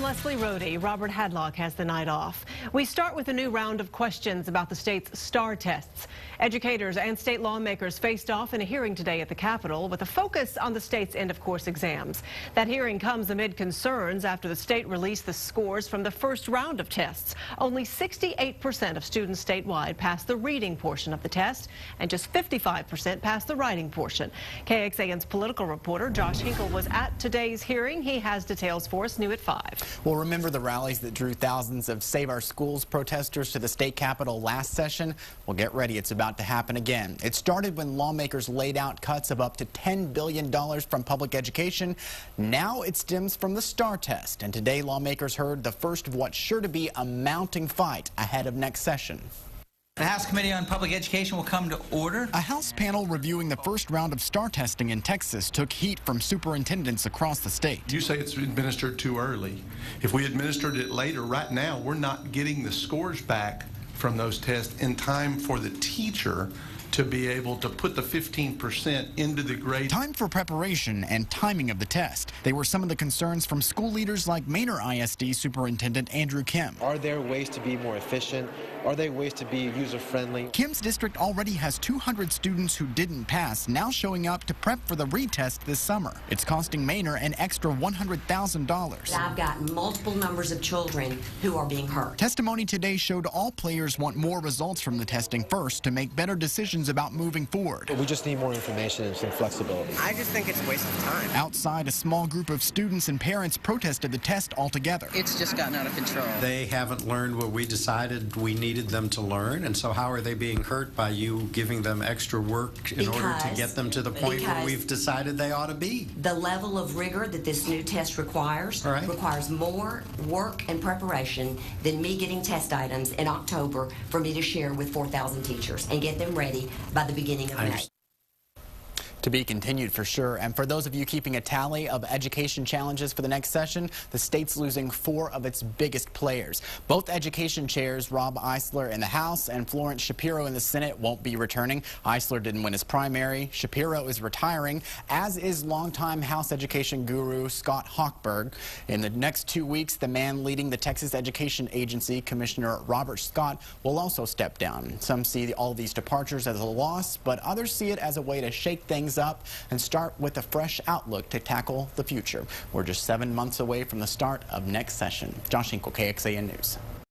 I'm Leslie Rohde. Robert Hadlock has the night off. We start with a new round of questions about the state's STAAR tests. Educators and state lawmakers faced off in a hearing today at the Capitol with a focus on the state's end-of-course exams. That hearing comes amid concerns after the state released the scores from the first round of tests. Only 68% of students statewide passed the reading portion of the test, and just 55% passed the writing portion. KXAN's political reporter Josh Hinkle was at today's hearing. He has details for us new at 5. Well, remember the rallies that drew thousands of Save Our Schools protesters to the state capitol last session? Well, get ready. It's about to happen again. It started when lawmakers laid out cuts of up to $10 billion from public education. Now it stems from the STAAR test. And today lawmakers heard the first of what's sure to be a mounting fight ahead of next session. The House Committee on Public Education will come to order. A House panel reviewing the first round of STAAR testing in Texas took heat from superintendents across the state. You say it's administered too early. If we administered it later, right now, we're not getting the scores back from those tests in time for the teacher to be able to put the 15% into the grade. Time for preparation and timing of the test. They were some of the concerns from school leaders like Manor ISD Superintendent Andrew Kim. Are there ways to be more efficient? Are there ways to be user-friendly? Kim's district already has 200 students who didn't pass, now showing up to prep for the retest this summer. It's costing Manor an extra $100,000. I've got multiple numbers of children who are being hurt. Testimony today showed all players want more results from the testing first to make better decisions about moving forward. We just need more information and some flexibility. I just think it's a waste of time. Outside, a small group of students and parents protested the test altogether. It's just gotten out of control. They haven't learned what we decided we needed them to learn, and so how are they being hurt by you giving them extra work in order to get them to the point where we've decided they ought to be? The level of rigor that this new test requires requires more work and preparation than me getting test items in October for me to share with 4,000 teachers and get them ready by the beginning of May. To be continued for sure. And for those of you keeping a tally of education challenges for the next session, the state's losing 4 of its biggest players. Both education chairs, Rob Eisler in the House and Florence Shapiro in the Senate, won't be returning. Eisler didn't win his primary. Shapiro is retiring, as is longtime House education guru Scott Hochberg. In the next 2 weeks, the man leading the Texas Education Agency, Commissioner Robert Scott, will also step down. Some see all these departures as a loss, but others see it as a way to shake things up and start with a fresh outlook to tackle the future. We're just 7 months away from the start of next session. Josh Hinkle, KXAN News.